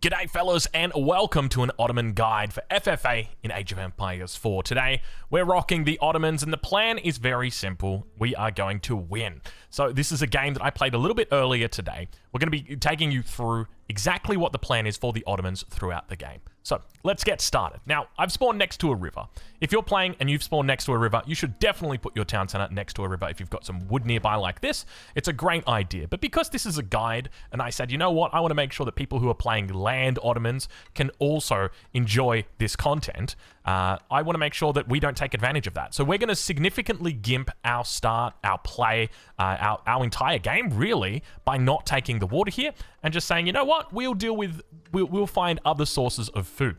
G'day fellas and welcome to an Ottoman guide for FFA in Age of Empires 4. Today we're rocking the Ottomans and the plan is very simple. We are going to win. So this is a game that I played a little bit earlier today. We're going to be taking you through exactly what the plan is for the Ottomans throughout the game. So let's get started. Now, I've spawned next to a river. If you're playing and you've spawned next to a river, you should definitely put your town center next to a river if you've got some wood nearby like this. It's a great idea. But because this is a guide, and I said, you know what, I want to make sure that people who are playing land Ottomans can also enjoy this content, I want to make sure that we don't take advantage of that. So we're going to significantly gimp our start, our play, our entire game, really, by not taking the water here and just saying, you know what, we'll find other sources of food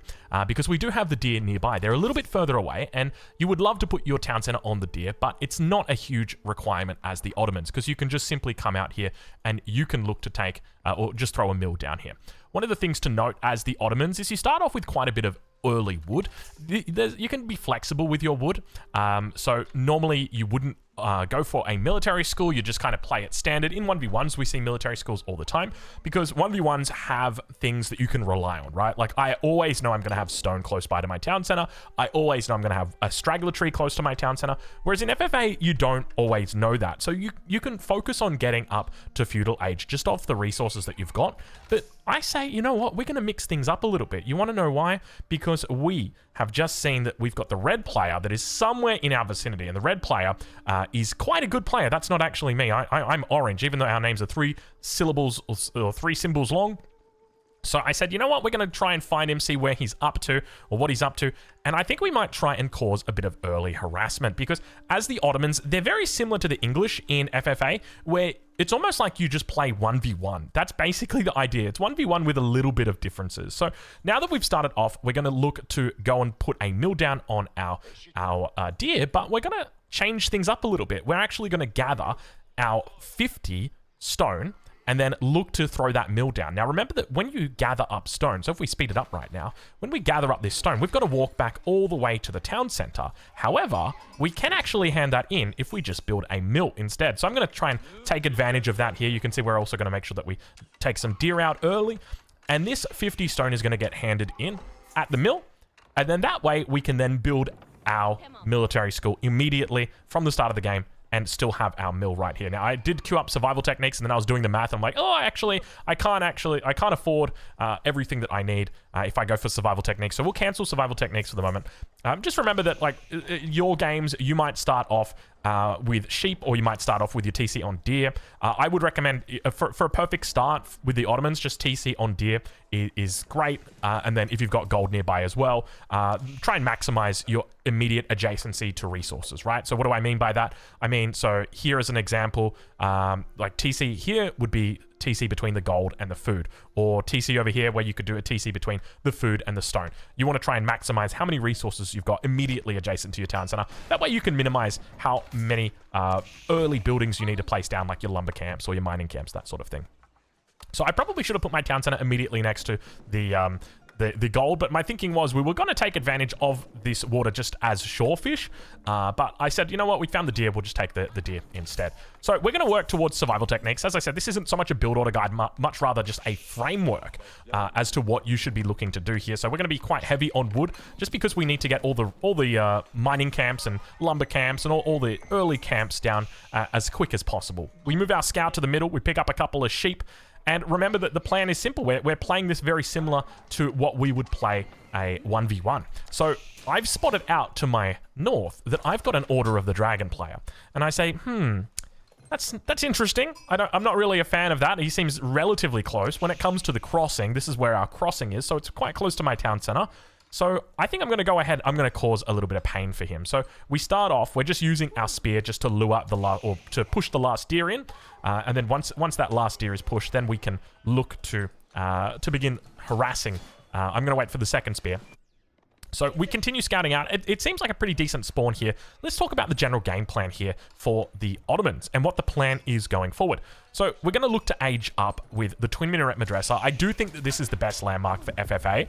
because we do have the deer nearby. They're a little bit further away, and you would love to put your town center on the deer, but it's not a huge requirement as the Ottomans because you can just simply come out here and you can look to take or just throw a mill down here. One of the things to note as the Ottomans is you start off with quite a bit of early wood. You can be flexible with your wood. So normally you wouldn't go for a military school. You just kind of play it standard. In 1v1s, we see military schools all the time because 1v1s have things that you can rely on, right? Like I always know I'm going to have stone close by to my town center. I always know I'm going to have a straggler tree close to my town center. Whereas in FFA, you don't always know that. So you can focus on getting up to feudal age just off the resources that you've got. But I say, you know what? We're going to mix things up a little bit. You want to know why? Because we have just seen that we've got the red player that is somewhere in our vicinity. And the red player is quite a good player. That's not actually me. I'm orange, even though our names are 3 syllables or 3 symbols long. So I said, you know what? We're going to try and find him, see where he's up to or what he's up to. And I think we might try and cause a bit of early harassment because as the Ottomans, they're very similar to the English in FFA, where it's almost like you just play 1v1. That's basically the idea. It's 1v1 with a little bit of differences. So now that we've started off, we're going to look to go and put a mill down on our deer, but we're going to change things up a little bit. We're actually going to gather our 50 stone and then look to throw that mill down. Now, remember that when you gather up stone, so if we speed it up right now, when we gather up this stone, we've got to walk back all the way to the town center. However, we can actually hand that in if we just build a mill instead. So I'm going to try and take advantage of that here. You can see we're also going to make sure that we take some deer out early. And this 50 stone is going to get handed in at the mill. And then that way, we can then build our military school immediately from the start of the game and still have our mill right here. Now, I did queue up survival techniques, and then I was doing the math. I'm like, oh, I can't afford everything that I need if I go for survival techniques. So we'll cancel survival techniques for the moment. Just remember that, like, your games, you might start off with sheep, or you might start off with your TC on deer. I would recommend, for a perfect start with the Ottomans, just TC on deer is great. And then if you've got gold nearby as well, try and maximize your immediate adjacency to resources, right? So what do I mean by that? I mean, so here as an example, like TC here would be TC between the gold and the food, or TC over here where you could do a TC between the food and the stone. You want to try and maximize how many resources you've got immediately adjacent to your town center. That way you can minimize how many early buildings you need to place down, like your lumber camps or your mining camps, that sort of thing. So I probably should have put my town center immediately next to the gold, but my thinking was we were going to take advantage of this water just as shorefish, but I said, you know what, we found the deer, we'll just take the deer instead. So we're going to work towards survival techniques. As I said, this isn't so much a build order guide, much rather just a framework as to what you should be looking to do here. So we're going to be quite heavy on wood, just because we need to get all the mining camps and lumber camps and all the early camps down as quick as possible. We move our scout to the middle, we pick up a couple of sheep. And remember that the plan is simple. We're playing this very similar to what we would play a 1v1. So I've spotted out to my north that I've got an Order of the Dragon player. And I say, that's interesting. I'm not really a fan of that. He seems relatively close. When it comes to the crossing, this is where our crossing is. So it's quite close to my town center. So I think I'm going to go ahead. I'm going to cause a little bit of pain for him. So we start off. We're just using our spear just to lure or to push the last deer in, and then once that last deer is pushed, then we can look to begin harassing. I'm going to wait for the second spear. So we continue scouting out. It seems like a pretty decent spawn here. Let's talk about the general game plan here for the Ottomans and what the plan is going forward. So we're going to look to age up with the Twin Minaret Madrasa. I do think that this is the best landmark for FFA,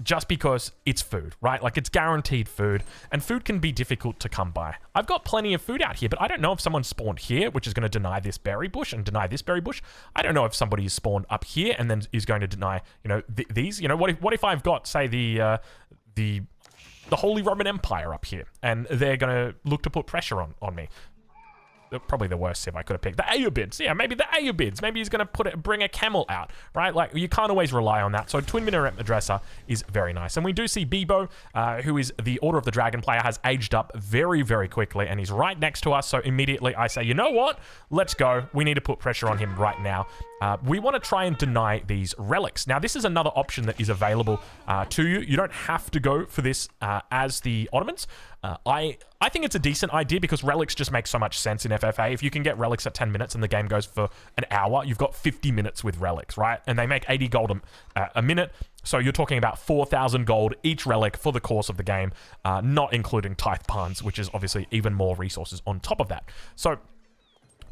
just because it's food, right? Like, it's guaranteed food, and food can be difficult to come by. I've got plenty of food out here, but I don't know if someone spawned here, which is going to deny this berry bush and deny this berry bush. I don't know if somebody is spawned up here and then is going to deny, you know, these. You know, what if I've got, say, the Holy Roman Empire up here, and they're going to look to put pressure on me. Probably the worst civ I could have picked. The Ayyubids. Yeah, maybe the Ayyubids. Maybe he's going to bring a camel out, right? Like, you can't always rely on that. So Twin Minaret Madrasa is very nice. And we do see Bibo, who is the Order of the Dragon player, has aged up very, very quickly, and he's right next to us. So immediately I say, you know what? Let's go. We need to put pressure on him right now. We want to try and deny these relics. Now, this is another option that is available to you. You don't have to go for this as the Ottomans. I think it's a decent idea because relics just make so much sense in FFA. If you can get relics at 10 minutes and the game goes for an hour, you've got 50 minutes with relics, right? And they make 80 gold a minute. So you're talking about 4,000 gold each relic for the course of the game, not including tithe pans, which is obviously even more resources on top of that. So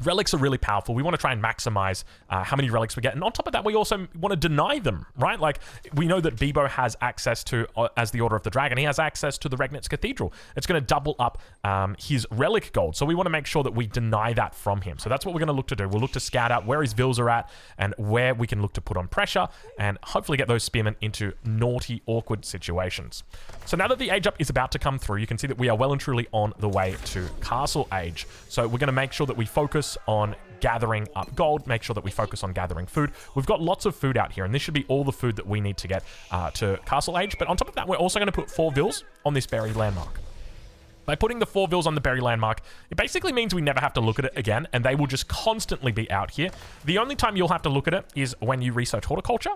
relics are really powerful. We want to try and maximize how many relics we get. And on top of that, we also want to deny them, right? Like, we know that Bibo has access to, as the Order of the Dragon, he has access to the Regnitz Cathedral. It's going to double up his relic gold. So we want to make sure that we deny that from him. So that's what we're going to look to do. We'll look to scout out where his vills are at and where we can look to put on pressure and hopefully get those spearmen into naughty, awkward situations. So now that the age up is about to come through, you can see that we are well and truly on the way to castle age. So we're going to make sure that we focus on gathering up gold, make sure that we focus on gathering food. We've got lots of food out here, and this should be all the food that we need to get to castle age. But on top of that, we're also going to put 4 vills on this berry landmark. By putting the 4 vills on the berry landmark, it basically means we never have to look at it again, and they will just constantly be out here. The only time you'll have to look at it is when you research horticulture,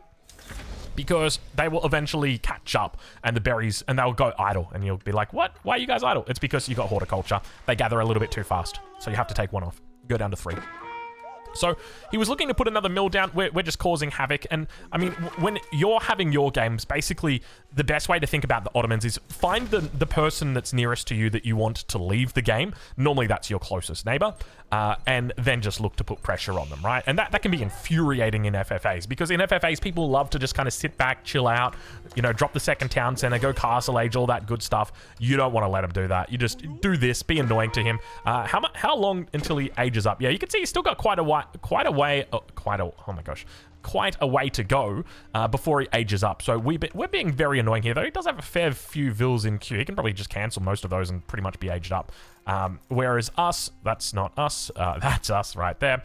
because they will eventually catch up and the berries, and they'll go idle, and you'll be like, what? Why are you guys idle? It's because you got horticulture. They gather a little bit too fast, so you have to take one off. Go down to 3. So he was looking to put another mill down. We're just causing havoc. And I mean, when you're having your games, basically the best way to think about the Ottomans is find the person that's nearest to you that you want to leave the game. Normally that's your closest neighbor. And then just look to put pressure on them, right? And that can be infuriating in FFAs, because in FFAs, people love to just kind of sit back, chill out, you know, drop the second town center, go castle age, all that good stuff. You don't want to let him do that. You just do this, be annoying to him. How long until he ages up? Yeah, you can see he's still got quite a way to go before he ages up. So we're being very annoying here, though. He does have a fair few vills in queue. He can probably just cancel most of those and pretty much be aged up. Whereas us, that's not us, that's us right there.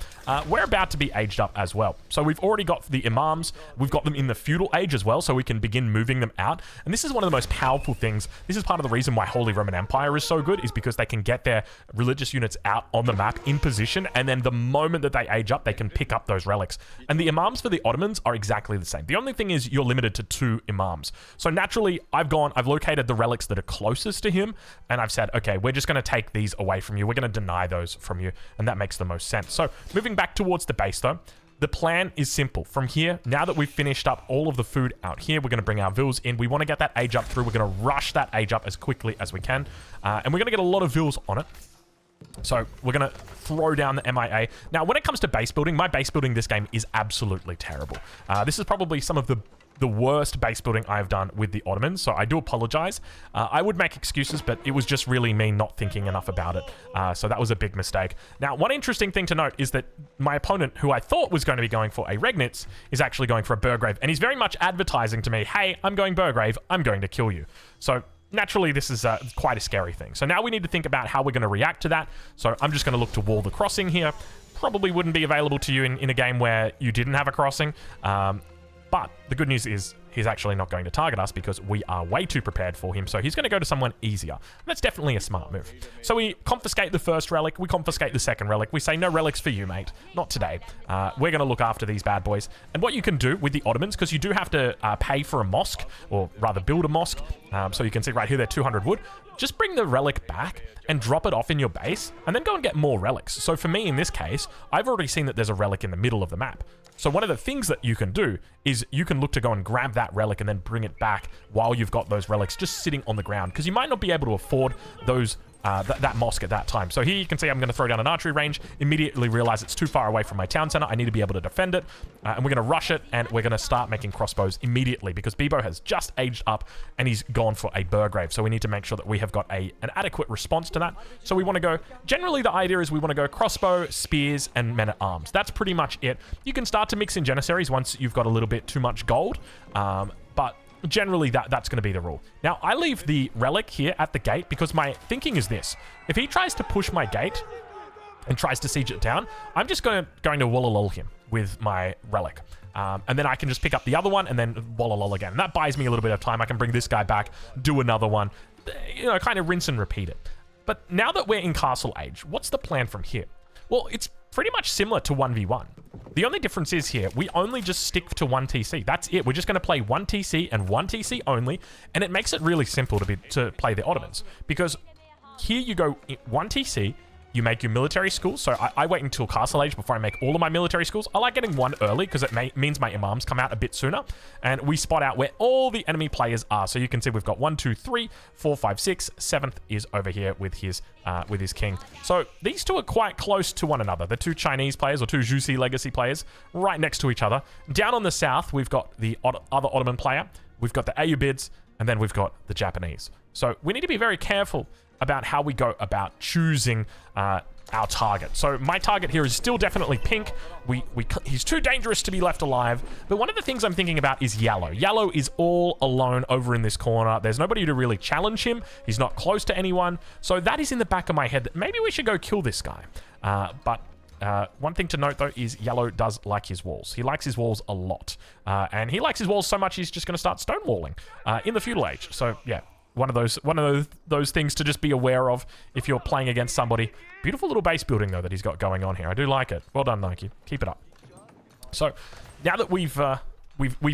We're about to be aged up as well. So we've already got the imams, we've got them in the feudal age as well, so we can begin moving them out. And this is one of the most powerful things. This is part of the reason why Holy Roman Empire is so good, is because they can get their religious units out on the map in position, and then the moment that they age up, they can pick up those relics. And the imams for the Ottomans are exactly the same. The only thing is you're limited to 2 imams. So naturally, I've located the relics that are closest to him, and I've said, okay, we're just going to take these away from you. We're going to deny those from you, and that makes the most sense. So moving back towards the base, though, the plan is simple. From here, now that we've finished up all of the food out here, we're going to bring our vills in. We want to get that age up through. We're going to rush that age up as quickly as we can, and we're going to get a lot of vills on it. So we're going to throw down the MIA. Now, when it comes to base building, my base building this game is absolutely terrible. This is probably some of the worst base building I've done with the Ottomans, so I do apologize. I would make excuses, but it was just really me not thinking enough about it. So that was a big mistake. Now, one interesting thing to note is that my opponent, who I thought was going to be going for a Regnitz, is actually going for a Burgrave, and he's very much advertising to me, hey, I'm going Burgrave, I'm going to kill you. So naturally, this is quite a scary thing. So now we need to think about how we're going to react to that. So I'm just going to look to wall the crossing here. Probably wouldn't be available to you in a game where you didn't have a crossing. But the good news is he's actually not going to target us because we are way too prepared for him. So he's going to go to someone easier. That's definitely a smart move. So we confiscate the first relic. We confiscate the second relic. We say, no relics for you, mate. Not today. We're going to look after these bad boys. And what you can do with the Ottomans, because you do have to pay for a mosque, or rather build a mosque. So you can see right here, they're 200 wood. Just bring the relic back and drop it off in your base, and then go and get more relics. So for me, in this case, I've already seen that there's a relic in the middle of the map. So one of the things that you can do is you can look to go and grab that relic and then bring it back while you've got those relics just sitting on the ground, because you might not be able to afford those that mosque at that time. So here you can see I'm going to throw down an archery range, immediately realize it's too far away from my town center. I need to be able to defend it, and we're going to rush it, and we're going to start making crossbows immediately because Bebo has just aged up and he's gone for a Burgrave. So we need to make sure that we have got an adequate response to that. So we want to go, generally the idea is we want to go crossbow, spears, and men-at-arms. That's pretty much it. You can start to mix in Janissaries once you've got a little bit too much gold, but generally that's going to be the rule. Now, I leave the relic here at the gate because my thinking is this. If he tries to push my gate and tries to siege it down, I'm just going to wallaloll him with my relic. And then I can just pick up the other one and then wallaloll again. And that buys me a little bit of time. I can bring this guy back, do another one, you know, kind of rinse and repeat it. But now that we're in Castle Age, what's the plan from here? Well, it's pretty much similar to 1v1. The only difference is here, we only just stick to 1 TC. That's it. We're just going to play 1 TC and 1 TC only, and it makes it really simple to play the Ottomans. Because here you go 1 TC, you make your military schools. So I wait until Castle Age before I make all of my military schools. I like getting one early because it means my imams come out a bit sooner. And we spot out where all the enemy players are. So you can see we've got 1, 2, 3, 4, 5, 6. 7th is over here with his king. So these two are quite close to one another. The two Chinese players or two Jussi legacy players right next to each other. Down on the south, we've got the other Ottoman player. We've got the Ayyubids, and then we've got the Japanese. So we need to be very careful about how we go about choosing our target. So my target here is still definitely pink. He's too dangerous to be left alive. But one of the things I'm thinking about is yellow. Yellow is all alone over in this corner. There's nobody to really challenge him. He's not close to anyone. So that is in the back of my head that maybe we should go kill this guy. But one thing to note though is yellow does like his walls. He likes his walls a lot. And he likes his walls so much he's just going to start stonewalling in the feudal age. So yeah. One of those things to just be aware of if you're playing against somebody. Beautiful little base building though that he's got going on here. I do like it. Well done, Nike. Keep it up. So now that we've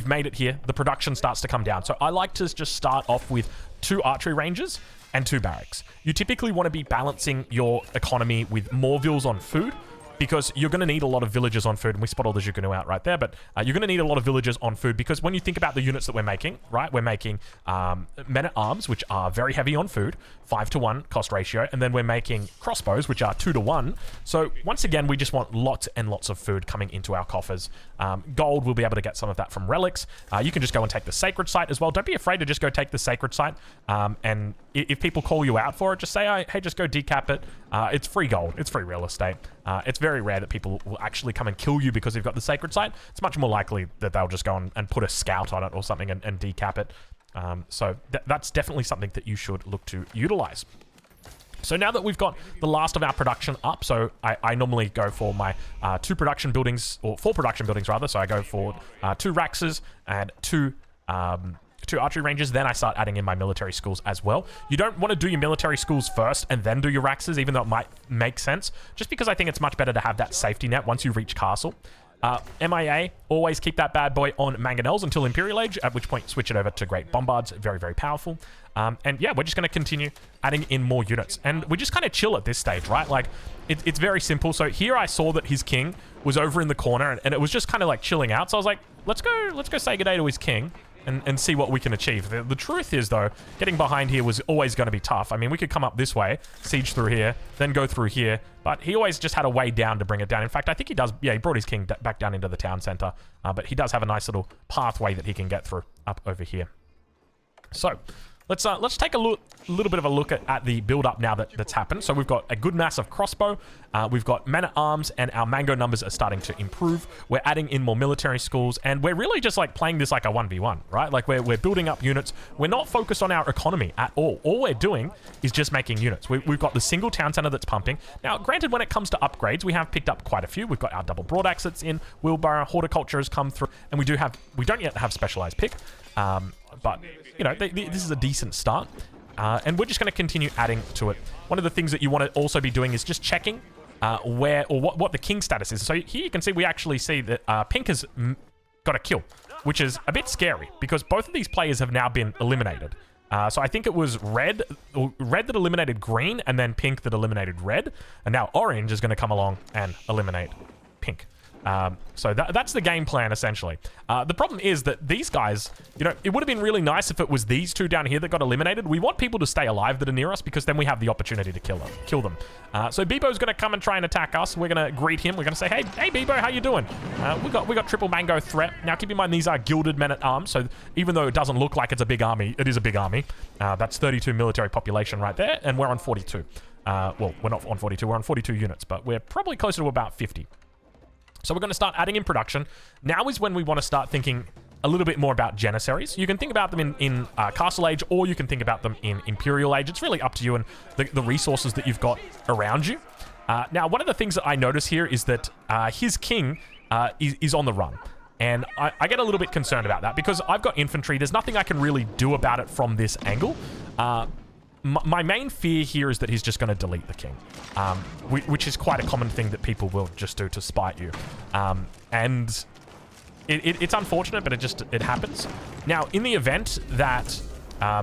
made it here, the production starts to come down. So I like to just start off with 2 archery ranges and 2 barracks. You typically want to be balancing your economy with more vills on food, because you're going to need a lot of villagers on food, and we spot all the Jukunu out right there, but you're going to need a lot of villagers on food, because when you think about the units that we're making, right, we're making men-at-arms, which are very heavy on food, 5-to-1 cost ratio, and then we're making crossbows, which are 2-to-1. So once again, we just want lots and lots of food coming into our coffers. Gold, we'll be able to get some of that from relics. You can just go and take the sacred site as well. Don't be afraid to just go take the sacred site, and if people call you out for it, just say, hey, just go decap it. It's free gold. It's free real estate. It's very rare that people will actually come and kill you because you've got the sacred site. It's much more likely that they'll just go and put a scout on it or something and decap it. So that's definitely something that you should look to utilize. So now that we've got the last of our production up, so I normally go for my 2 production buildings, or 4 production buildings rather. So I go for 2 Raxes and 2 archery ranges, then I start adding in my military schools as well. You don't want to do your military schools first and then do your Raxes, even though it might make sense, just because I think it's much better to have that safety net once you reach castle. MIA, always keep that bad boy on mangonels until Imperial Age, at which point switch it over to Great Bombards. Very, very powerful. And yeah, we're just going to continue adding in more units. And we just kind of chill at this stage, right? Like, it's very simple. So here I saw that his king was over in the corner, and it was just kind of like chilling out. So I was like, let's go say good day to his king. And see what we can achieve. The truth is, though, getting behind here was always going to be tough. I mean, we could come up this way, siege through here, then go through here, but he always just had a way down to bring it down. In fact, I think he does, yeah, he brought his king back down into the town center, but he does have a nice little pathway that he can get through up over here. So let's take a little bit of a look at the build-up now that's happened. So we've got a good mass of crossbow, we've got men-at-arms, and our mango numbers are starting to improve. We're adding in more military schools, and we're really just like playing this like a 1v1, right? Like we're building up units. We're not focused on our economy at all. All we're doing is just making units. We've got the single town center that's pumping. Now, granted, when it comes to upgrades, we have picked up quite a few. We've got our double broadaxe that's in, wheelbarrow, horticulture has come through, and we don't yet have specialized pick, but you know, this is a decent start, and we're just going to continue adding to it. One of the things that you want to also be doing is just checking what the king status is. So here you can see, we actually see that pink has got a kill, which is a bit scary because both of these players have now been eliminated. So I think it was red that eliminated green, and then pink that eliminated red, and now orange is going to come along and eliminate pink. So that's the game plan, essentially. The problem is that these guys, you know, it would have been really nice if it was these two down here that got eliminated. We want people to stay alive that are near us because then we have the opportunity to kill them. So Bebo's going to come and try and attack us. We're going to greet him. We're going to say, hey, Bebo, how you doing? We got triple mango threat. Now, keep in mind, these are gilded men-at-arms, so even though it doesn't look like it's a big army, it is a big army. That's 32 military population right there, and we're on 42. Well, we're not on 42, we're on 42 units, but we're probably closer to about 50. So we're going to start adding in production. Now is when we want to start thinking a little bit more about Janissaries. You can think about them in Castle Age, or you can think about them in Imperial Age. It's really up to you and the resources that you've got around you. Now, one of the things that I notice here is that his king is on the run. And I get a little bit concerned about that because I've got infantry. There's nothing I can really do about it from this angle. My main fear here is that he's just going to delete the king, which is quite a common thing that people will just do to spite you. And it's unfortunate, but it happens. Now, in the event that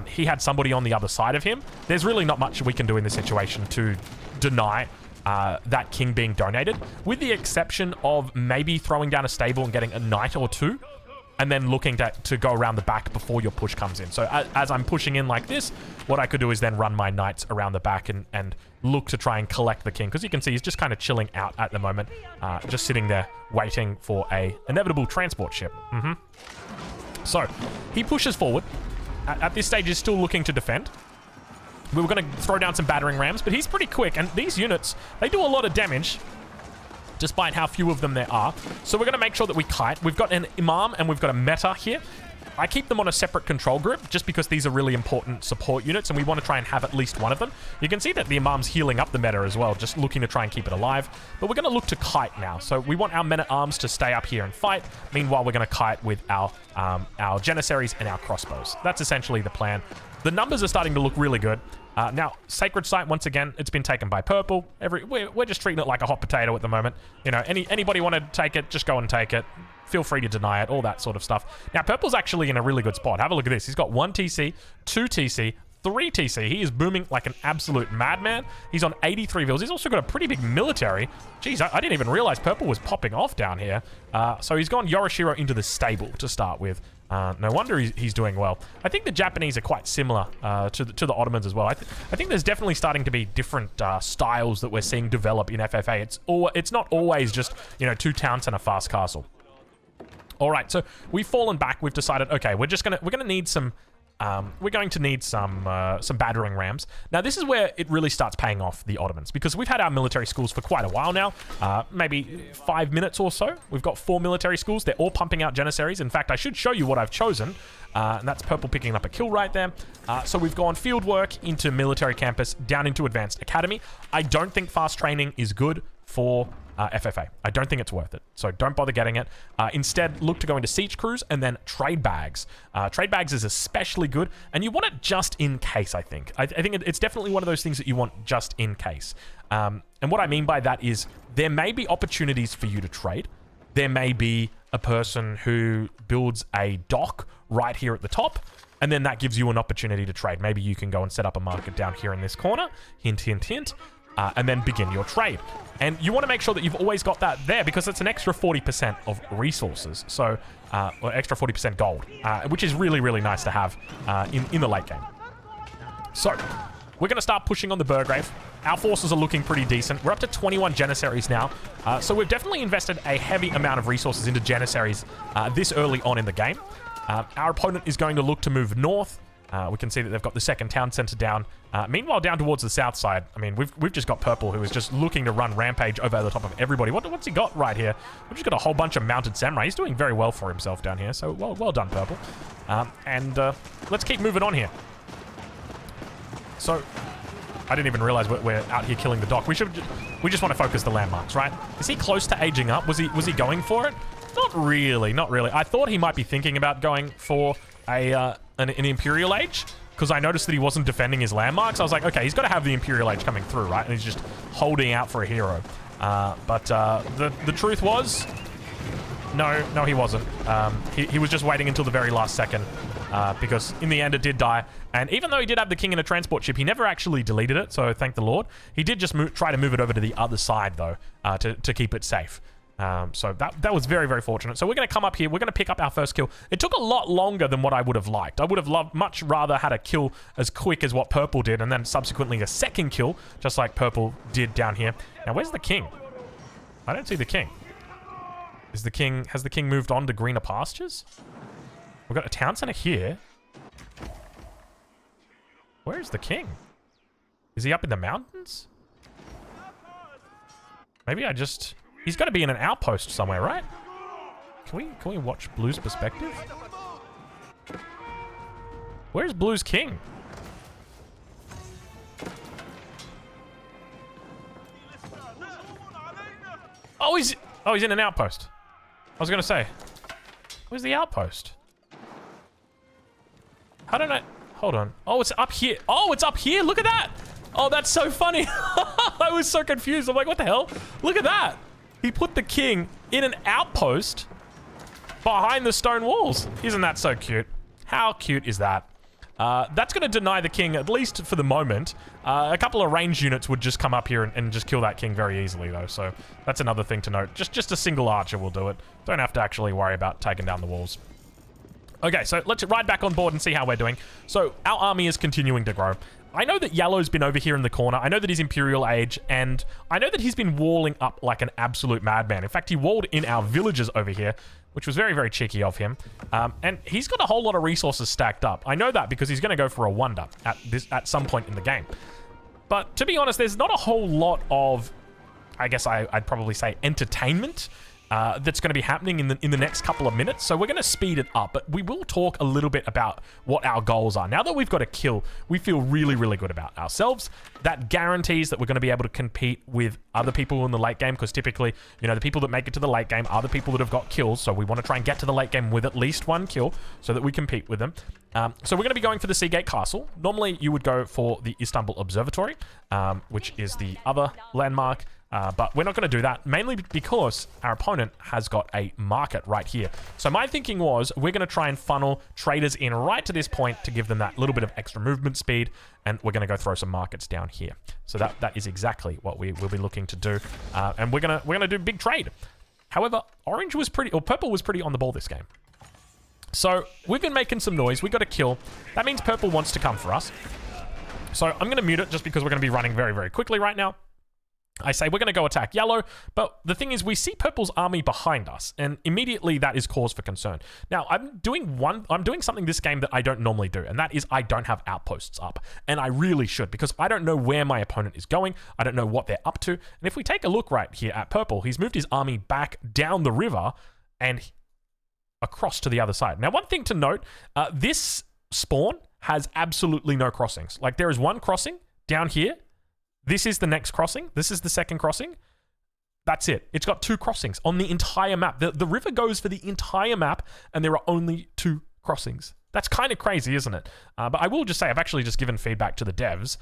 he had somebody on the other side of him, there's really not much we can do in this situation to deny that king being donated, with the exception of maybe throwing down a stable and getting a knight or two, and then looking to go around the back before your push comes in. So as I'm pushing in like this, what I could do is then run my knights around the back and look to try and collect the king. Because you can see he's just kind of chilling out at the moment, just sitting there waiting for a inevitable transport ship. So he pushes forward. At this stage, he's still looking to defend. We were going to throw down some battering rams, but he's pretty quick. And these units, they do a lot of damage, despite how few of them there are. So we're going to make sure that we kite. We've got an imam and we've got a meta here. I keep them on a separate control group just because these are really important support units and we want to try and have at least one of them. You can see that the imam's healing up the meta as well, just looking to try and keep it alive. But we're going to look to kite now. So we want our men-at-arms to stay up here and fight. Meanwhile, we're going to kite with our Janissaries and our crossbows. That's essentially the plan. The numbers are starting to look really good. Now, Sacred Site, once again, it's been taken by purple. We're just treating it like a hot potato at the moment. You know, anybody want to take it, just go and take it. Feel free to deny it, all that sort of stuff. Now, purple's actually in a really good spot. Have a look at this. He's got 1 TC, 2 TC, 3 TC. He is booming like an absolute madman. He's on 83 vills. He's also got a pretty big military. Jeez, I didn't even realize purple was popping off down here. So he's gone Yorishiro into the stable to start with. No wonder he's doing well. I think the Japanese are quite similar to the Ottomans as well. I think there's definitely starting to be different styles that we're seeing develop in FFA. It's not always just, you know, 2 towns and a fast castle. All right, so we've fallen back. We've decided, okay, we're going to need some battering rams. Now, this is where it really starts paying off the Ottomans, because we've had our military schools for quite a while now, maybe 5 minutes or so. We've got 4 military schools. They're all pumping out Janissaries. In fact, I should show you what I've chosen, and that's purple picking up a kill right there. So we've gone field work into military campus, down into advanced academy. I don't think fast training is good for FFA. I don't think it's worth it, so don't bother getting it. Instead, look to go into siege crews and then trade bags. Trade bags is especially good, and you want it just in case, I think. I think it's definitely one of those things that you want just in case. And what I mean by that is there may be opportunities for you to trade. There may be a person who builds a dock right here at the top, and then that gives you an opportunity to trade. Maybe you can go and set up a market down here in this corner. Hint, hint, hint. And then begin your trade. And you want to make sure that you've always got that there, because it's an extra 40% of resources. So, or extra 40% gold, which is really, really nice to have in the late game. So, we're going to start pushing on the Burgrave. Our forces are looking pretty decent. We're up to 21 Janissaries now. So we've definitely invested a heavy amount of resources into Janissaries this early on in the game. Our opponent is going to look to move north. We can see that they've got the second town center down. Meanwhile, down towards the south side, I mean, we've just got purple, who is just looking to run rampage over the top of everybody. What's he got right here? We've just got a whole bunch of mounted samurai. He's doing very well for himself down here, so well done, purple. Let's keep moving on here. So, I didn't even realize we're out here killing the dock. We just want to focus the landmarks, right? Is he close to aging up? Was he going for it? Not really, not really. I thought he might be thinking about going for an Imperial Age, because I noticed that he wasn't defending his landmarks. I was like, okay, he's got to have the Imperial Age coming through, right? And he's just holding out for a hero. But the truth was, no, he wasn't. He was just waiting until the very last second, because in the end it did die. And even though he did have the king in a transport ship, he never actually deleted it, so thank the Lord. He did just try to move it over to the other side, though, to keep it safe. So that was very, very fortunate. So we're going to come up here. We're going to pick up our first kill. It took a lot longer than what I would have liked. I would have much rather had a kill as quick as what Purple did, and then subsequently a second kill, just like Purple did down here. Now, where's the king? I don't see the king. Has the king moved on to greener pastures? We've got a town center here. Where is the king? Is he up in the mountains? Maybe he's got to be in an outpost somewhere, right? Can we watch Blue's perspective? Where's Blue's king? Oh, he's in an outpost. I was gonna say, where's the outpost? How don't I? Hold on. Oh, it's up here. Oh, it's up here. Look at that. Oh, that's so funny. I was so confused. I'm like, what the hell? Look at that. He put the king in an outpost behind the stone walls. Isn't that so cute? How cute is that? That's going to deny the king, at least for the moment. A couple of ranged units would just come up here and just kill that king very easily, though. So that's another thing to note. Just a single archer will do it. Don't have to actually worry about taking down the walls. Okay, so let's ride back on board and see how we're doing. So our army is continuing to grow. I know that Yellow's been over here in the corner. I know that he's Imperial age, and I know that he's been walling up like an absolute madman. In fact, he walled in our villages over here, which was very, very cheeky of him. And he's got a whole lot of resources stacked up. I know that because he's going to go for a wonder at some point in the game. But to be honest, there's not a whole lot of, I guess I'd probably say, entertainment that's going to be happening in the next couple of minutes. So we're going to speed it up, but we will talk a little bit about what our goals are. Now that we've got a kill, we feel really, really good about ourselves. That guarantees that we're going to be able to compete with other people in the late game, because typically, you know, the people that make it to the late game are the people that have got kills. So we want to try and get to the late game with at least one kill so that we compete with them. So we're going to be going for the Seagate Castle. Normally, you would go for the Istanbul Observatory, which is the other landmark. But we're not going to do that, mainly because our opponent has got a market right here. So my thinking was we're going to try and funnel traders in right to this point to give them that little bit of extra movement speed, and we're going to go throw some markets down here. So that is exactly what we will be looking to do, and we're gonna do big trade. However, purple was pretty on the ball this game. So we've been making some noise. We got a kill. That means purple wants to come for us. So I'm going to mute it just because we're going to be running very, very quickly right now. I say we're going to go attack yellow, but the thing is we see purple's army behind us, and immediately that is cause for concern. Now, I'm doing something this game that I don't normally do, and that is I don't have outposts up, and I really should, because I don't know where my opponent is going. I don't know what they're up to, and if we take a look right here at purple, he's moved his army back down the river and across to the other side. Now, one thing to note, this spawn has absolutely no crossings. Like, there is one crossing down here. This is the next crossing. This is the second crossing. That's it. It's got 2 crossings on the entire map. The river goes for the entire map, and there are only 2 crossings. That's kind of crazy, isn't it? But I will just say, I've actually just given feedback to the devs.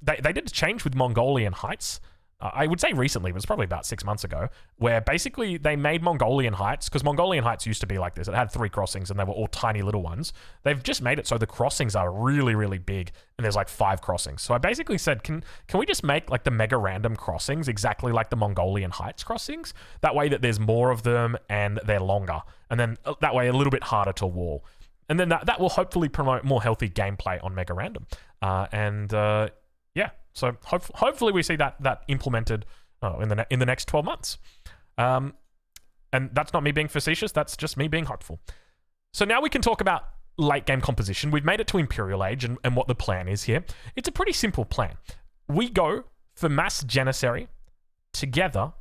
They did a change with Mongolian Heights. I would say recently, it was probably about 6 months ago, where basically they made Mongolian Heights, because Mongolian Heights used to be like this. It had 3 crossings, and they were all tiny little ones. They've just made it so the crossings are really, really big, and there's like 5 crossings. So I basically said, can we just make like the mega random crossings exactly like the Mongolian Heights crossings? That way that there's more of them, and they're longer. And then that way a little bit harder to wall. And then that will hopefully promote more healthy gameplay on mega random. Yeah. So hopefully we see that implemented in the next 12 months. And that's not me being facetious. That's just me being hopeful. So now we can talk about late game composition. We've made it to Imperial Age and what the plan is here. It's a pretty simple plan. We go for mass Janissary together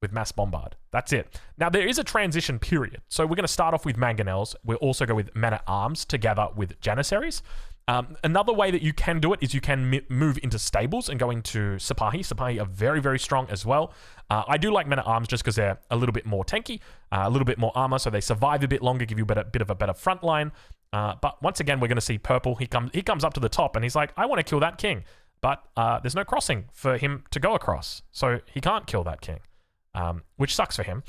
with mass Bombard. That's it. Now there is a transition period. So we're going to start off with Mangonels. We'll also go with Men-at-Arms together with Janissaries. Another way that you can do it is you can move into stables and go into Sipahi. Sipahi are very, very strong as well. I do like Men-at-Arms just because they're a little bit more tanky, a little bit more armor, so they survive a bit longer, give you a bit of a better front line. But once again, we're going to see purple. He comes up to the top and he's like, I want to kill that king. But there's no crossing for him to go across, so he can't kill that king, which sucks for him.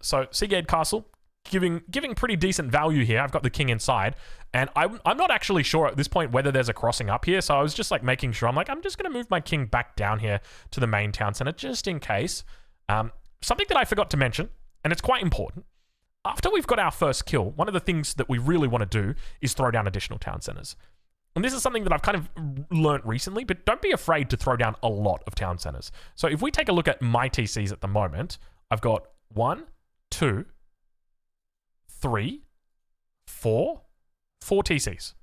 So Seagate Castle, giving pretty decent value here. I've got the king inside, and I'm not actually sure at this point whether there's a crossing up here, so I was just like making sure. I'm like, I'm just going to move my king back down here to the main town center just in case. something that I forgot to mention, and it's quite important. After we've got our first kill, one of the things that we really want to do is throw down additional town centers. And this is something that I've kind of learnt recently, but don't be afraid to throw down a lot of town centers. So if we take a look at my TCs at the moment, I've got 1, 2, 3, 4 TCs.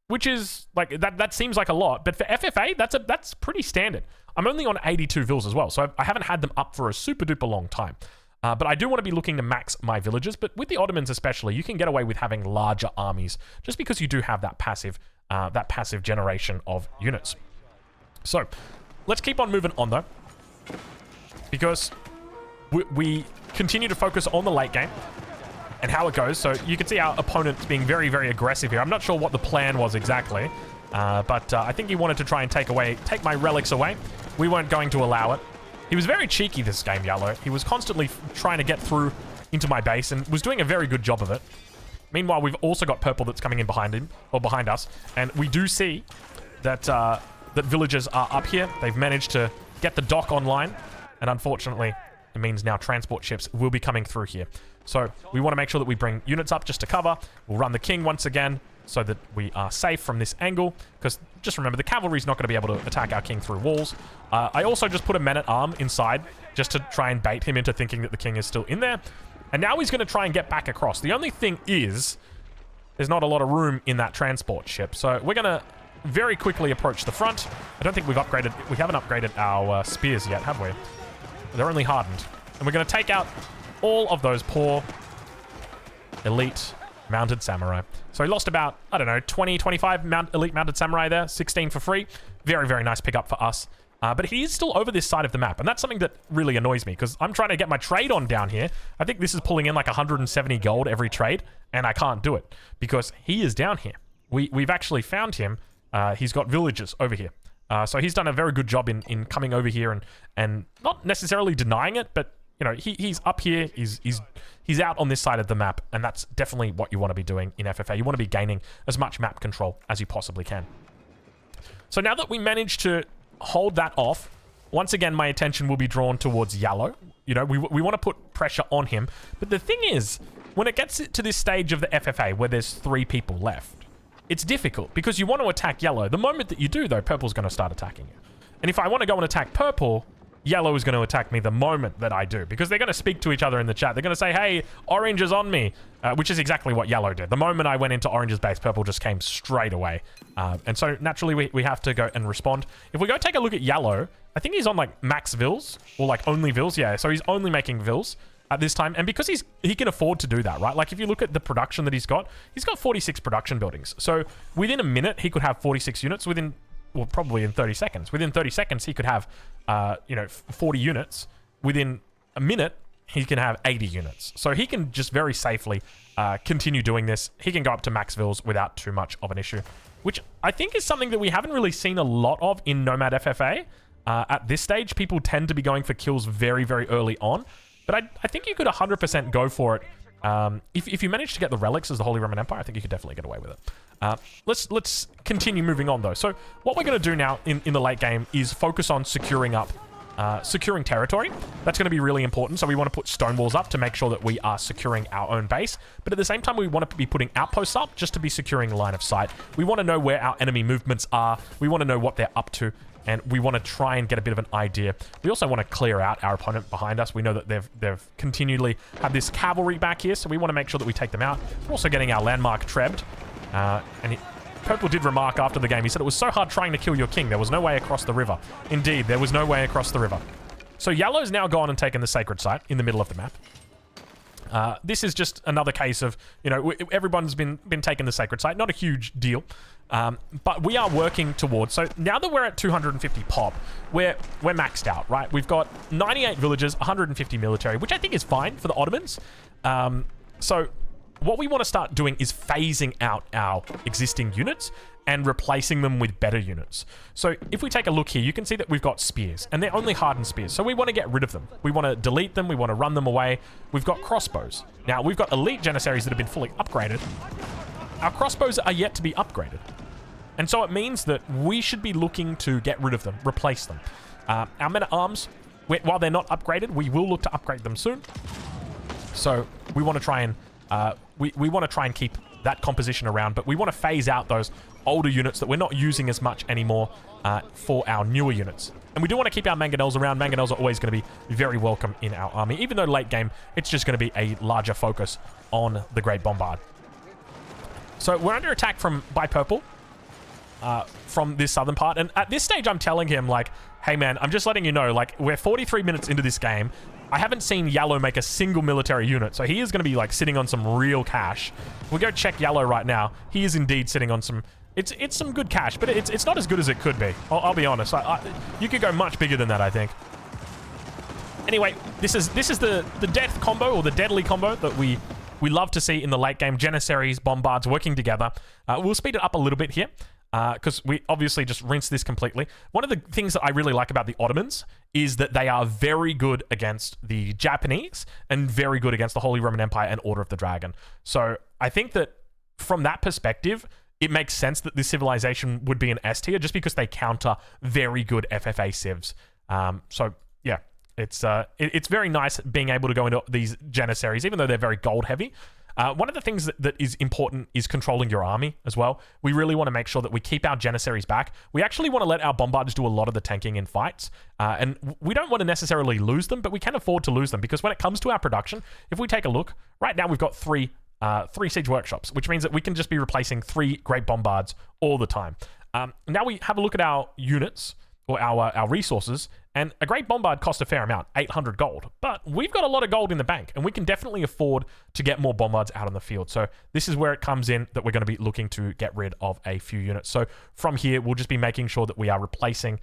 Which is, like, that seems like a lot, but for FFA, that's pretty standard. I'm only on 82 vills as well, so I haven't had them up for a super duper long time. But I do want to be looking to max my villages, but with the Ottomans especially, you can get away with having larger armies, just because you do have that passive generation of units. So, let's keep on moving on though, because we continue to focus on the late game and how it goes. So you can see our opponent's being very, very aggressive here. I'm not sure what the plan was exactly, but I think he wanted to try and take my relics away. We weren't going to allow it. He was very cheeky this game, Yellow. He was constantly trying to get through into my base and was doing a very good job of it. Meanwhile, we've also got Purple that's coming in behind him, or behind us, and we do see that that villagers are up here. They've managed to get the dock online, and unfortunately, it means now transport ships will be coming through here. So we want to make sure that we bring units up just to cover. We'll run the king once again so that we are safe from this angle, because just remember, the cavalry is not going to be able to attack our king through walls. I also just put a men-at-arm inside just to try and bait him into thinking that the king is still in there. And now he's going to try and get back across. The only thing is, there's not a lot of room in that transport ship. So we're going to very quickly approach the front. I don't think we haven't upgraded our spears yet, have we? They're only hardened. And we're going to take out all of those poor elite mounted samurai. So he lost about, I don't know, 20, 25 elite mounted samurai there, 16 for free. Very, very nice pickup for us. But he is still over this side of the map, and that's something that really annoys me, because I'm trying to get my trade on down here. I think this is pulling in like 170 gold every trade, and I can't do it, because he is down here. We've actually found him. He's got villages over here. So he's done a very good job in coming over here and not necessarily denying it, but you know, he's up here, he's out on this side of the map, and that's definitely what you want to be doing in FFA. You want to be gaining as much map control as you possibly can. So now that we managed to hold that off, once again, my attention will be drawn towards Yellow. You know, we want to put pressure on him. But the thing is, when it gets to this stage of the FFA where there's 3 people left, it's difficult because you want to attack Yellow. The moment that you do, though, Purple's going to start attacking you. And if I want to go and attack Purple, Yellow is going to attack me the moment that I do, because they're going to speak to each other in the chat. They're going to say, hey, Orange is on me, which is exactly what Yellow did. The moment I went into Orange's base, Purple just came straight away. And so naturally, we have to go and respond. If we go take a look at Yellow, I think he's on like max vills, or like only vills. Yeah, so he's only making vills at this time. And because he can afford to do that, right? Like if you look at the production that he's got 46 production buildings. So within a minute, he could have 46 units. Well, probably in 30 seconds. Within 30 seconds, he could have, 40 units. Within a minute, he can have 80 units. So he can just very safely continue doing this. He can go up to max vills without too much of an issue, which I think is something that we haven't really seen a lot of in Nomad FFA. At this stage, people tend to be going for kills very, very early on. But I think you could 100% go for it. If you manage to get the relics as the Holy Roman Empire, I think you could definitely get away with it. Let's continue moving on, though. So what we're going to do now in the late game is focus on securing territory. That's going to be really important. So we want to put stone walls up to make sure that we are securing our own base. But at the same time, we want to be putting outposts up just to be securing line of sight. We want to know where our enemy movements are. We want to know what they're up to. And we want to try and get a bit of an idea. We also want to clear out our opponent behind us. We know that they've continually had this cavalry back here, so we want to make sure that we take them out. We're also getting our landmark trebbed. Purple did remark after the game, he said it was so hard trying to kill your king. There was no way across the river. Indeed, there was no way across the river. So Yellow's now gone and taken the sacred site in the middle of the map. This is just another case of, everyone's been taking the sacred site. Not a huge deal. But we are working towards, so now that we're at 250 pop, we're maxed out, right? We've got 98 villages, 150 military, which I think is fine for the Ottomans. So what we want to start doing is phasing out our existing units and replacing them with better units. So if we take a look here, you can see that we've got spears, and they're only hardened spears. So we want to get rid of them. We want to delete them. We want to run them away. We've got crossbows. Now, we've got elite janissaries that have been fully upgraded. Our crossbows are yet to be upgraded. And so it means that we should be looking to get rid of them, replace them. Our men-at-arms, while they're not upgraded, we will look to upgrade them soon. So we want to try and we want to try and keep that composition around, but we want to phase out those older units that we're not using as much anymore for our newer units. And we do want to keep our mangonels around. Mangonels are always going to be very welcome in our army, even though late game, it's just going to be a larger focus on the Great Bombard. So we're under attack by purple from this southern part. And at this stage, I'm telling him, like, hey, man, I'm just letting you know, like, we're 43 minutes into this game. I haven't seen Yellow make a single military unit, so he is going to be, like, sitting on some real cash. We'll go check Yellow right now. He is indeed sitting on some... It's some good cash, but it's not as good as it could be. I'll be honest. You could go much bigger than that, I think. Anyway, this is the death combo, or the deadly combo that we love to see in the late game. Janissaries, Bombards working together. We'll speed it up a little bit here, because we obviously just rinse this completely. One of the things that I really like about the Ottomans is that they are very good against the Japanese and very good against the Holy Roman Empire and Order of the Dragon. So I think that from that perspective, it makes sense that this civilization would be an S tier just because they counter very good FFA civs. So yeah, it's very nice being able to go into these Janissaries, even though they're very gold heavy. One of the things that is important is controlling your army as well. We really want to make sure that we keep our Janissaries back. We actually want to let our Bombards do a lot of the tanking in fights. And we don't want to necessarily lose them, but we can afford to lose them because when it comes to our production, if we take a look, right now we've got three siege workshops, which means that we can just be replacing 3 Great Bombards all the time. Now we have a look at our units, or our resources, and a Great Bombard cost a fair amount, 800 gold. But we've got a lot of gold in the bank, and we can definitely afford to get more Bombards out on the field. So this is where it comes in that we're going to be looking to get rid of a few units. So from here, we'll just be making sure that we are replacing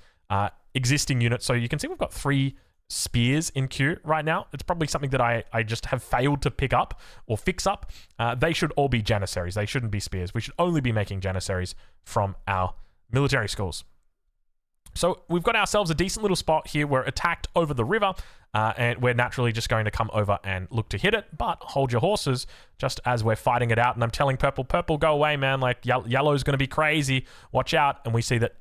existing units. So you can see we've got 3 spears in queue right now. It's probably something that I just have failed to pick up or fix up. They should all be Janissaries. They shouldn't be spears. We should only be making Janissaries from our military schools. So we've got ourselves a decent little spot here. We're attacked over the river, and we're naturally just going to come over and look to hit it, but hold your horses just as we're fighting it out. And I'm telling Purple, go away, man. Like, Yellow's going to be crazy. Watch out. And we see that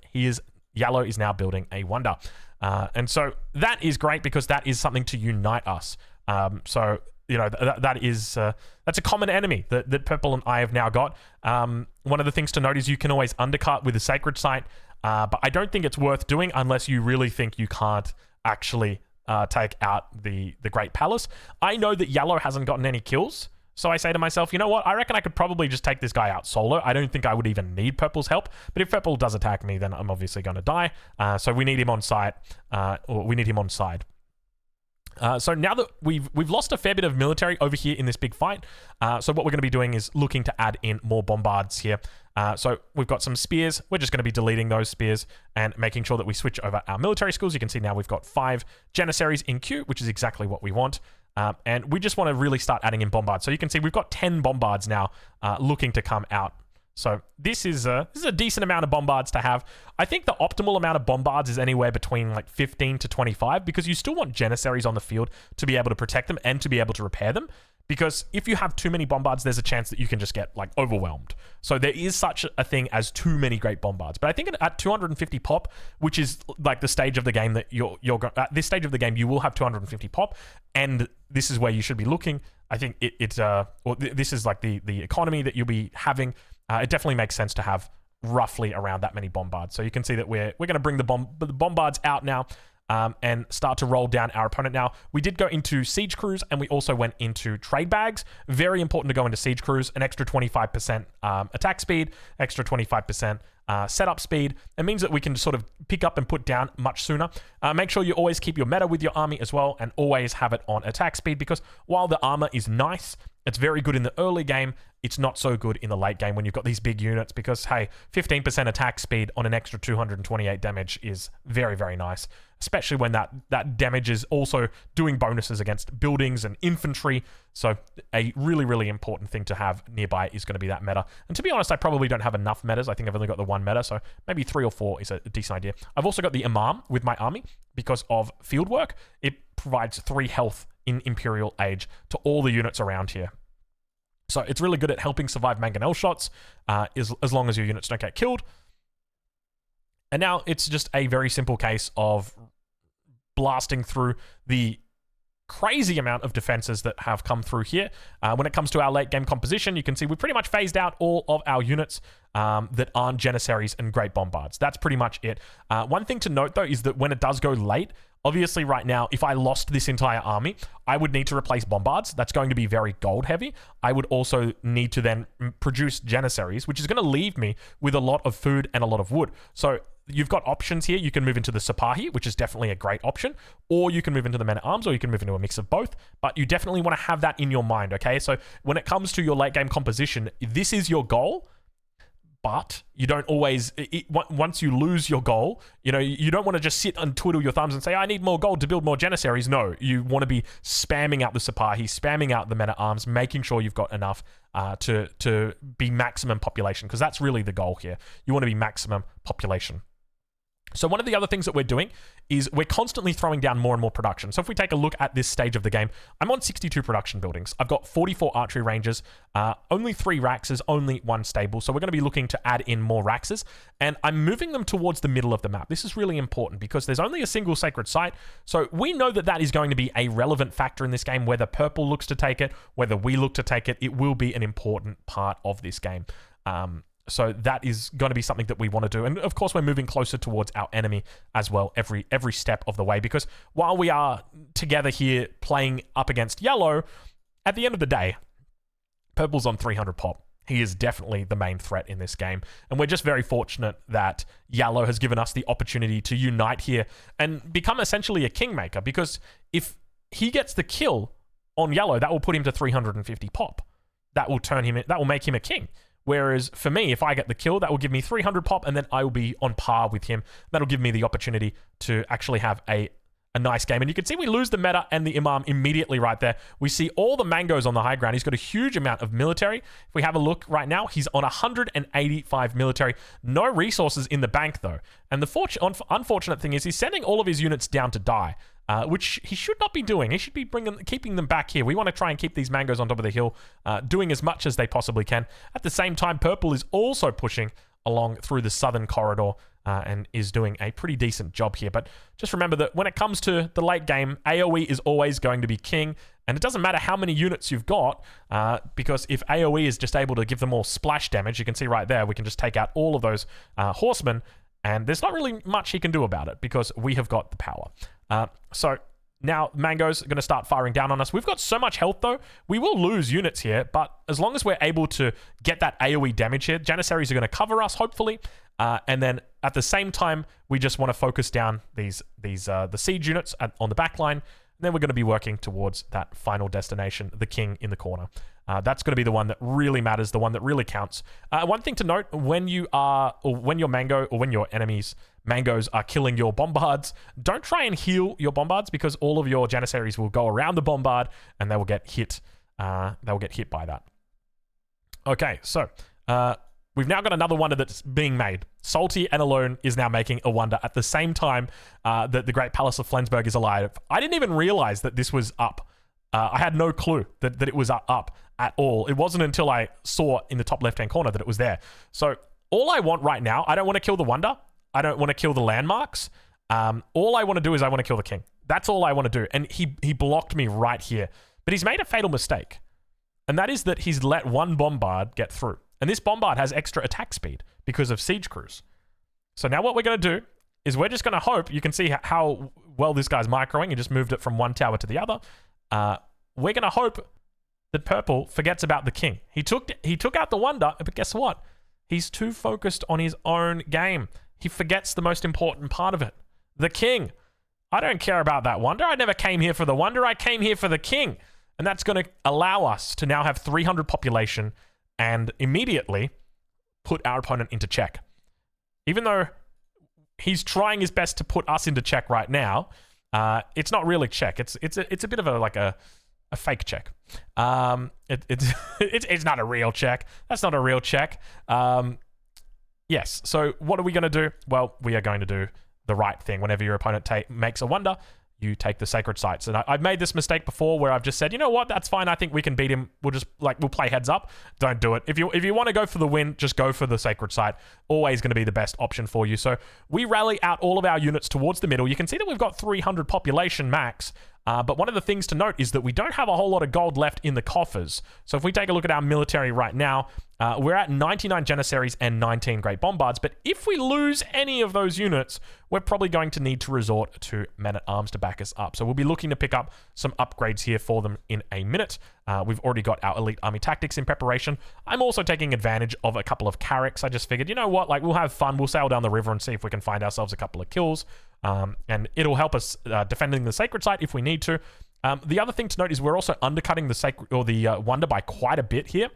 Yellow is now building a wonder. And so that is great because that is something to unite us. So, you know, that's a common enemy that Purple and I have now got. One of the things to note is you can always undercut with a sacred site, but I don't think it's worth doing unless you really think you can't actually take out the Great Palace. I know that Yellow hasn't gotten any kills, so I say to myself, you know what? I reckon I could probably just take this guy out solo. I don't think I would even need Purple's help, but if Purple does attack me, then I'm obviously going to die. So we need him on site, or we need him on side. So now that we've lost a fair bit of military over here in this big fight, so what we're going to be doing is looking to add in more Bombards here. So we've got some spears. We're just going to be deleting those spears and making sure that we switch over our military schools. You can see now we've got 5 Janissaries in queue, which is exactly what we want. And we just want to really start adding in Bombards. So you can see we've got 10 Bombards now looking to come out. So this is a decent amount of Bombards to have. I think the optimal amount of Bombards is anywhere between like 15 to 25 because you still want Janissaries on the field to be able to protect them and to be able to repair them. Because if you have too many Bombards, there's a chance that you can just get like overwhelmed. So there is such a thing as too many Great Bombards. But I think at 250 pop, which is like the stage of the game that you're at this stage of the game, you will have 250 pop, and this is where you should be looking. I think this is like the economy that you'll be having. It definitely makes sense to have roughly around that many Bombards. So you can see that we're going to bring the Bombards out now. And start to roll down our opponent. Now, we did go into siege crews and we also went into trade bags. Very important to go into siege crews, an extra 25% attack speed, extra 25% setup speed. It means that we can sort of pick up and put down much sooner. Make sure you always keep your meta with your army as well and always have it on attack speed because while the armor is nice, it's very good in the early game, it's not so good in the late game when you've got these big units because, hey, 15% attack speed on an extra 228 damage is very, very nice, especially when that damage is also doing bonuses against buildings and infantry. So a really, really important thing to have nearby is going to be that meta. And to be honest, I probably don't have enough metas. I think I've only got the 1 meta, so maybe 3 or 4 is a decent idea. I've also got the Imam with my army because of field work. It provides 3 health in Imperial Age to all the units around here. So it's really good at helping survive mangonel shots as long as your units don't get killed. And now it's just a very simple case of blasting through the crazy amount of defenses that have come through here. When it comes to our late game composition, you can see we pretty much phased out all of our units that aren't Janissaries and Great Bombards. That's pretty much it. One thing to note though is that when it does go late, obviously right now, if I lost this entire army, I would need to replace Bombards. That's going to be very gold heavy. I would also need to then produce Janissaries, which is going to leave me with a lot of food and a lot of wood. So you've got options here. You can move into the Sipahi, which is definitely a great option, or you can move into the Men-at-Arms, or you can move into a mix of both, but you definitely want to have that in your mind, okay? So when it comes to your late game composition, this is your goal, but you don't always, once you lose your goal, you know, you don't want to just sit and twiddle your thumbs and say, I need more gold to build more Janissaries. No, you want to be spamming out the Sipahi, spamming out the Men-at-Arms, making sure you've got enough to be maximum population, because that's really the goal here. You want to be maximum population. So one of the other things that we're doing is we're constantly throwing down more and more production. So if we take a look at this stage of the game, I'm on 62 production buildings. I've got 44 archery ranges, only 3 Raxes, only 1 stable. So we're going to be looking to add in more Raxes, and I'm moving them towards the middle of the map. This is really important because there's only a single sacred site. So we know that that is going to be a relevant factor in this game. Whether purple looks to take it, whether we look to take it, it will be an important part of this game. So that is going to be something that we want to do. And of course, we're moving closer towards our enemy as well every step of the way. Because while we are together here playing up against yellow, at the end of the day, purple's on 300 pop. He is definitely the main threat in this game. And we're just very fortunate that yellow has given us the opportunity to unite here and become essentially a kingmaker. Because if he gets the kill on yellow, that will put him to 350 pop. That will make him a king. Whereas for me, if I get the kill, that will give me 300 pop, and then I will be on par with him. That'll give me the opportunity to actually have a nice game. And you can see we lose the meta and the Imam immediately right there. We see all the mangoes on the high ground. He's got a huge amount of military. If we have a look right now, he's on 185 military. No resources in the bank, though. And the unfortunate thing is he's sending all of his units down to die. Which he should not be doing. He should be keeping them back here. We want to try and keep these mangoes on top of the hill, doing as much as they possibly can. At the same time, purple is also pushing along through the southern corridor and is doing a pretty decent job here. But just remember that when it comes to the late game, AoE is always going to be king. And it doesn't matter how many units you've got, because if AoE is just able to give them all splash damage, you can see right there, we can just take out all of those horsemen. And there's not really much he can do about it because we have got the power. So now mangoes are going to start firing down on us. We've got so much health though. We will lose units here, but as long as we're able to get that AoE damage here, Janissaries are going to cover us, hopefully. And then at the same time, we just want to focus down the siege units on the back line. And then we're going to be working towards that final destination, the king in the corner. That's going to be the one that really matters, the one that really counts. One thing to note, when your enemies' mangoes are killing your bombards, don't try and heal your bombards because all of your Janissaries will go around the bombard and they will get hit. They will get hit by that. Okay, so we've now got another wonder that's being made. Salty and Alone is now making a wonder at the same time that the Great Palace of Flensburg is alive. I didn't even realize that this was up. I had no clue that it was up at all. It wasn't until I saw in the top left-hand corner that it was there. So all I want right now, I don't want to kill the wonder. I don't want to kill the landmarks. All I want to do is I want to kill the king. That's all I want to do. And he blocked me right here. But he's made a fatal mistake. And that is that he's let one bombard get through. And this bombard has extra attack speed because of siege crews. So now what we're going to do is we're just going to hope, you can see how well this guy's microing. He just moved it from one tower to the other. We're going to hope that purple forgets about the king. He took out the wonder, but guess what? He's too focused on his own game. He forgets the most important part of it. The king. I don't care about that wonder. I never came here for the wonder. I came here for the king. And that's going to allow us to now have 300 population and immediately put our opponent into check. Even though he's trying his best to put us into check right now, it's not really check. It's a bit of a fake check. It's not a real check. That's not a real check. Yes. So what are we going to do? Well, we are going to do the right thing. Whenever your opponent makes a wonder, you take the sacred sites. And I've made this mistake before where I've just said, you know what, that's fine. I think we can beat him. We'll play heads up. Don't do it. If you want to go for the win, just go for the sacred site. Always going to be the best option for you. So we rally out all of our units towards the middle. You can see that we've got 300 population max. But one of the things to note is that we don't have a whole lot of gold left in the coffers. So if we take a look at our military right now, we're at 99 Janissaries and 19 Great Bombards. But if we lose any of those units, we're probably going to need to resort to men-at-arms to back us up. So we'll be looking to pick up some upgrades here for them in a minute. We've already got our elite army tactics in preparation. I'm also taking advantage of a couple of carracks. I just figured, you know what, like we'll have fun. We'll sail down the river and see if we can find ourselves a couple of kills. And it'll help us defending the sacred site if we need to. The other thing to note is we're also undercutting the sacred or the wonder by quite a bit here.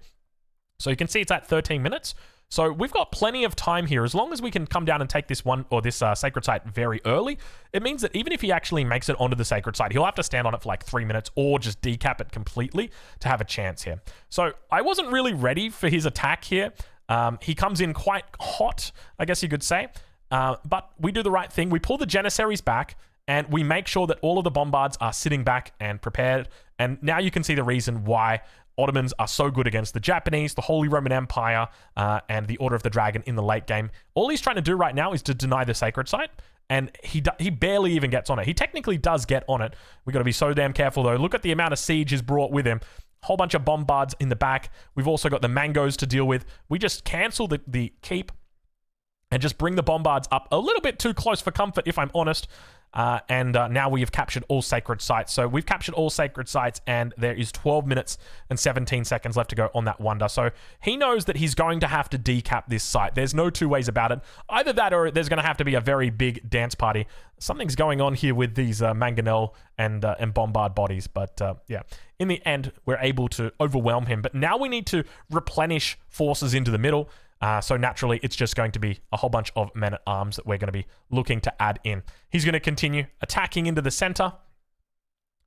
So you can see it's at 13 minutes. So we've got plenty of time here. As long as we can come down and take this one or this sacred site very early, it means that even if he actually makes it onto the sacred site, he'll have to stand on it for like 3 minutes or just decap it completely to have a chance here. So I wasn't really ready for his attack here. He comes in quite hot, I guess you could say. But we do the right thing. We pull the Janissaries back and we make sure that all of the Bombards are sitting back and prepared. And now you can see the reason why Ottomans are so good against the Japanese, the Holy Roman Empire, and the Order of the Dragon in the late game. All he's trying to do right now is to deny the sacred site, and he barely even gets on it. He technically does get on it. We've got to be so damn careful, though. Look at the amount of siege he's brought with him. Whole bunch of Bombards in the back. We've also got the Mangoes to deal with. We just cancel the keep and just bring the Bombards up a little bit too close for comfort, if I'm honest. Now we have captured all sacred sites. So we've captured all sacred sites, and there is 12 minutes and 17 seconds left to go on that wonder. So he knows that he's going to have to decap this site. There's no two ways about it. Either that or there's going to have to be a very big dance party. Something's going on here with these Mangonel and Bombard bodies. But yeah, in the end, we're able to overwhelm him. But now we need to replenish forces into the middle. So naturally, it's just going to be a whole bunch of men-at-arms that we're going to be looking to add in. He's going to continue attacking into the center.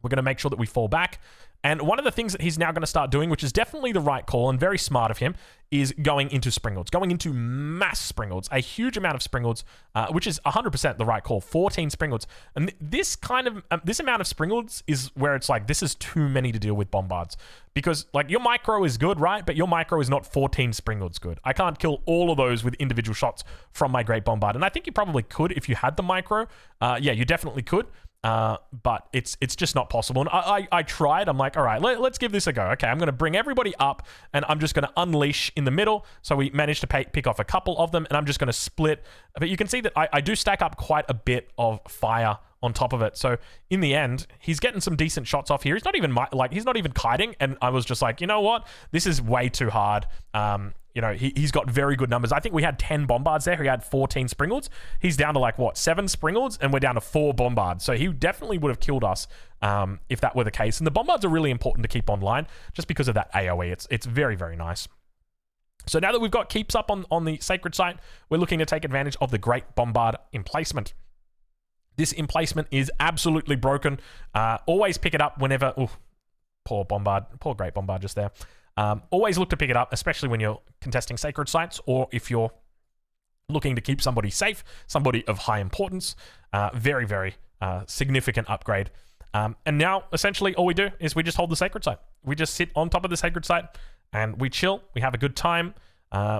We're going to make sure that we fall back. And one of the things that he's now going to start doing, which is definitely the right call and very smart of him, is going into Springalds, going into mass Springalds, a huge amount of Springalds, which is 100% the right call, 14 Springalds. And this amount of Springalds is where it's like, this is too many to deal with Bombards. Because like your micro is good, right? But your micro is not 14 Springalds good. I can't kill all of those with individual shots from my Great Bombard. And I think you probably could if you had the micro. Yeah, you definitely could. But it's just not possible. And I tried. I'm like, all right, let's give this a go. Okay, I'm going to bring everybody up, and I'm just going to unleash in the middle. So we managed to pick off a couple of them, and I'm just going to split. But you can see that I do stack up quite a bit of fire on top of it. So in the end, he's getting some decent shots off here. He's not even he's not even kiting, and I was just like, you know what? This is way too hard. You know, he's got very good numbers. I think we had 10 Bombards there. He had 14 Springalds. He's down to like, what, 7 Springalds? And we're down to 4 Bombards. So he definitely would have killed us if that were the case. And the Bombards are really important to keep online just because of that AoE. It's very, very nice. So now that we've got keeps up on the sacred site, we're looking to take advantage of the Great Bombard emplacement. This emplacement is absolutely broken. Always pick it up whenever... Ooh, poor Great Bombard just there. Always look to pick it up, especially when you're contesting sacred sites or if you're looking to keep somebody safe, somebody of high importance. Very, very significant upgrade. And now, essentially, all we do is we just hold the sacred site. We just sit on top of the sacred site and we chill. We have a good time.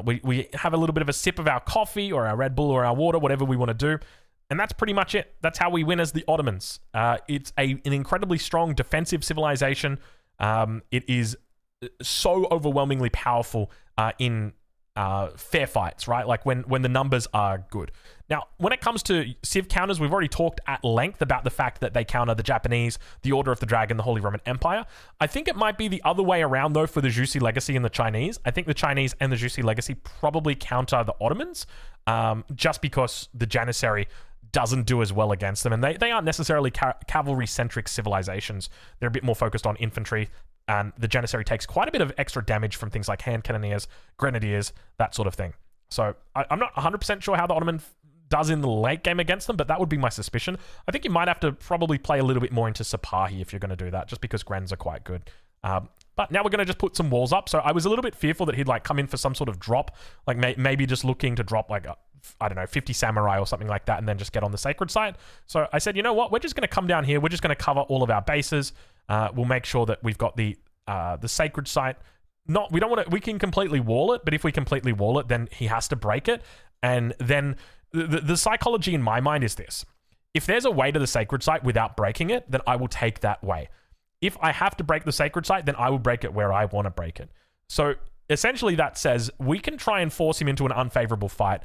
We have a little bit of a sip of our coffee or our Red Bull or our water, whatever we want to do. And that's pretty much it. That's how we win as the Ottomans. It's an incredibly strong defensive civilization. It is so overwhelmingly powerful in fair fights, right? Like when the numbers are good. Now, when it comes to civ counters, we've already talked at length about the fact that they counter the Japanese, the Order of the Dragon, the Holy Roman Empire. I think it might be the other way around, though, for the Jussi Legacy and the Chinese. I think the Chinese and the Jussi Legacy probably counter the Ottomans, just because the Janissary doesn't do as well against them. And they aren't necessarily cavalry-centric civilizations. They're a bit more focused on infantry. And the Janissary takes quite a bit of extra damage from things like hand cannoneers, grenadiers, that sort of thing. So I'm not 100% sure how the Ottoman does in the late game against them, but that would be my suspicion. I think you might have to probably play a little bit more into Sipahi if you're going to do that, just because Grens are quite good. But now we're going to just put some walls up. So I was a little bit fearful that he'd like come in for some sort of drop, like maybe just looking to drop like I don't know, 50 samurai or something like that, and then just get on the sacred site. So I said, you know what? We're just going to come down here. We're just going to cover all of our bases. We'll make sure that we've got the sacred site. We don't want to. We can completely wall it, but if we completely wall it, then he has to break it. And then the psychology in my mind is this: if there's a way to the sacred site without breaking it, then I will take that way. If I have to break the sacred site, then I will break it where I want to break it. So essentially that says we can try and force him into an unfavorable fight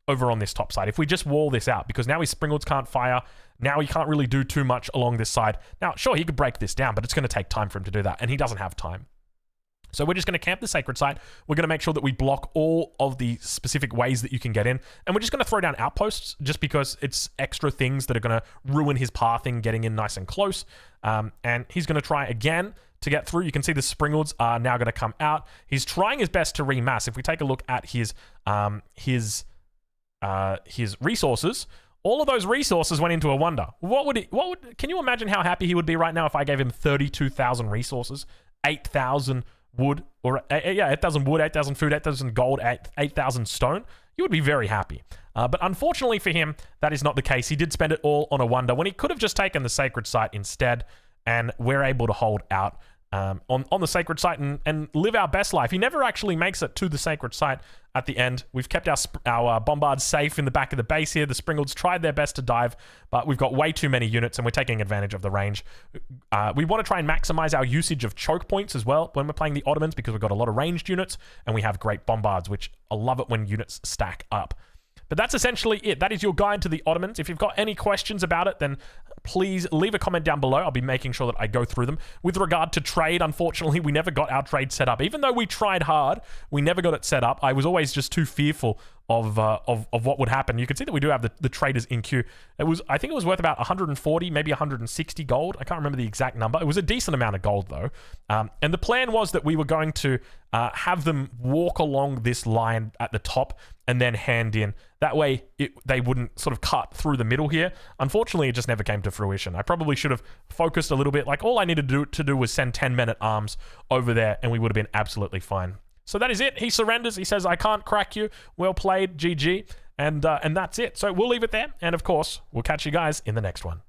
over on this top side. If we just wall this out, because now his Springalds can't fire, now he can't really do too much along this side. Now, sure, he could break this down, but it's going to take time for him to do that, and he doesn't have time. So we're just going to camp the sacred site. We're going to make sure that we block all of the specific ways that you can get in. And we're just going to throw down outposts just because it's extra things that are going to ruin his pathing, getting in nice and close. And he's going to try again to get through. You can see the Springalds are now going to come out. He's trying his best to remass. If we take a look at his resources, all of those resources went into a wonder. Can you imagine how happy he would be right now if I gave him 32,000 resources, 8,000 wood, or 8,000 wood, 8,000 food, 8,000 gold, 8,000 stone? You would be very happy. But unfortunately for him, that is not the case. He did spend it all on a wonder when he could have just taken the sacred site instead, and we're able to hold out on the sacred site and live our best life. He never actually makes it to the sacred site at the end. We've kept our Bombards safe in the back of the base here. The Springalds tried their best to dive, but we've got way too many units and we're taking advantage of the range. We want to try and maximize our usage of choke points as well when we're playing the Ottomans, because we've got a lot of ranged units and we have great Bombards, which I love it when units stack up. But that's essentially it. That is your guide to the Ottomans. If you've got any questions about it, then please leave a comment down below. I'll be making sure that I go through them. With regard to trade, unfortunately, we never got our trade set up. Even though we tried hard, we never got it set up. I was always just too fearful of what would happen. You can see that we do have the traders in queue. I think it was worth about 140, maybe 160 gold. I can't remember the exact number. It was a decent amount of gold, though. And the plan was that we were going to have them walk along this line at the top and then hand in. That way, they wouldn't sort of cut through the middle here. Unfortunately, it just never came to fruition. I probably should have focused a little bit. Like, all I needed to do was send 10 men at arms over there, and we would have been absolutely fine. So that is it. He surrenders. He says, I can't crack you. Well played, GG. And that's it. So we'll leave it there. And of course, we'll catch you guys in the next one.